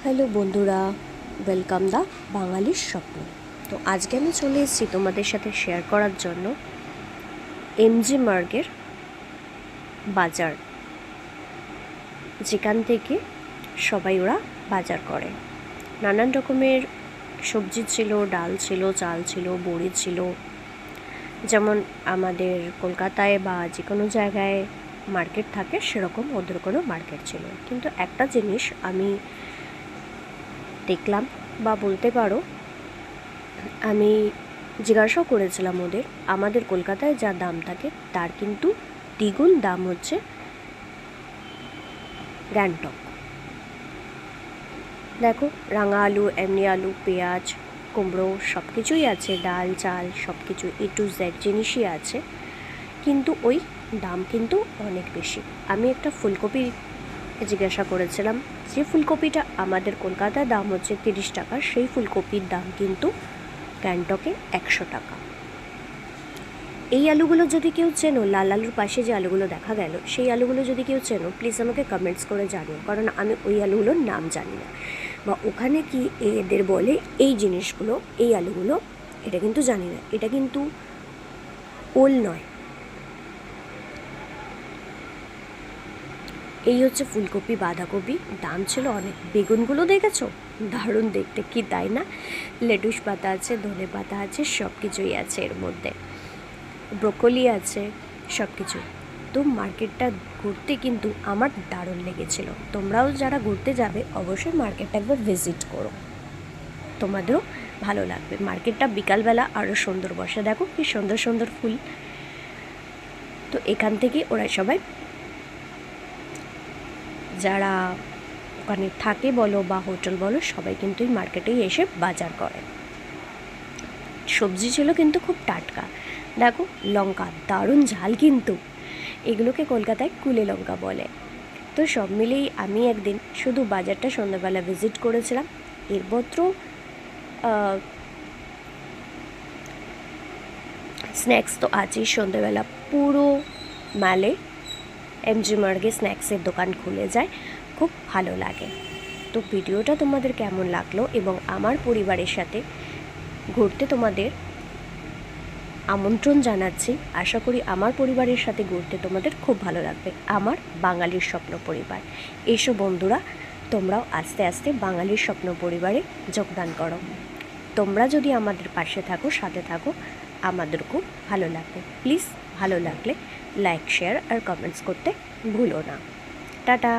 Hello বন্ধুরা, welcome দা বাঙালির স্বপ্ন। তো আজকে আমি চলে এসেছি তোমাদের সাথে শেয়ার করার জন্য এমজি মার্গের বাজার, যেখান থেকে সবাই ওরা বাজার করে। নানান রকমের সবজি ছিল, ডাল ছিল, চাল ছিল, বড়ি ছিল। যেমন আমাদের কলকাতায় বা যে কোনো জায়গায় মার্কেট থাকে সেরকম ওদের কোনো মার্কেট ছিল। কিন্তু একটা জিনিস আমি দেখলাম, বা বলতে পারো আমি জিজ্ঞাসাও করেছিলাম ওদের, আমাদের কলকাতায় যা দাম থাকে তার কিন্তু দ্বিগুণ দাম হচ্ছে গ্যাংটক। দেখো, রাঙা আলু, এমনি আলু, পেঁয়াজ, কুমড়ো সব কিছুই আছে, ডাল চাল সব কিছু A to Z জিনিসই আছে, কিন্তু ওই দাম কিন্তু অনেক বেশি। আমি একটা ফুলকপি জিজ্ঞাসা করেছিলাম, যে ফুলকপিটা আমাদের কলকাতায় দাম হচ্ছে 30 টাকা, সেই ফুলকপির দাম কিন্তু গ্যাংটকে 100 টাকা। এই আলুগুলো যদি কেউ চেনো, লাল আলুর পাশে যে আলুগুলো দেখা গেল, সেই আলুগুলো যদি কেউ চেনো প্লিজ আমাকে কমেন্টস করে জানিও, কারণ আমি ওই আলুগুলোর নাম জানি না, বা ওখানে কি এদের বলে এই জিনিসগুলো, এই আলুগুলো, এটা কিন্তু জানি না। এটা কিন্তু ওল নয়। এই হচ্ছে ফুলকপি, বাঁধাকপি, দাম ছিল অনেক। বেগুনগুলো দেখেছো, দারুণ দেখতে, কি তাই না? লেটুস পাতা আছে, ধনে পাতা আছে, সব কিছুই আছে এর মধ্যে, ব্রোকলি আছে, সব কিছু। তো মার্কেটটা ঘুরতে কিন্তু আমার দারুণ লেগেছিল। তোমরাও যারা ঘুরতে যাবে অবশ্যই মার্কেটটা একবার ভিজিট করো, তোমাদেরও ভালো লাগবে। মার্কেটটা বিকালবেলা আরও সুন্দর বসে, দেখো কি সুন্দর সুন্দর ফুল। তো এখান থেকে ওরা সবাই যারা ওখানে থাকে বলো বা হোটেল বলো, সবাই কিন্তু এই মার্কেটেই এসে বাজার করে। সবজি ছিল কিন্তু খুব টাটকা। দেখো, লঙ্কা দারুণ ঝাল, কিন্তু এগুলোকে কলকাতায় কুলে লঙ্কা বলে। তো সব মিলেই আমি একদিন শুধু বাজারটা সন্ধ্যাবেলা ভিজিট করেছিলাম। এরপত্র স্ন্যাক্স তো আছেই, সন্ধ্যাবেলা পুরো মালে এমজি মার্গে স্ন্যাক্সের দোকান খুলে যায়, খুব ভালো লাগে। তো ভিডিওটা তোমাদের কেমন লাগলো, এবং আমার পরিবারের সাথে ঘুরতে তোমাদের আমন্ত্রণ জানাচ্ছি। আশা করি আমার পরিবারের সাথে ঘুরতে তোমাদের খুব ভালো লাগবে, আমার বাঙালির স্বপ্ন পরিবার। এসো বন্ধুরা, তোমরাও আস্তে আস্তে বাঙালির স্বপ্ন পরিবারে যোগদান করো। তোমরা যদি আমাদের পাশে থাকো, সাথে থাকো, আমাদের খুব ভালো লাগবে। প্লিজ ভালো লাগলে লাইক, শেয়ার আর কমেন্টস করতে ভুলো না। টাটা।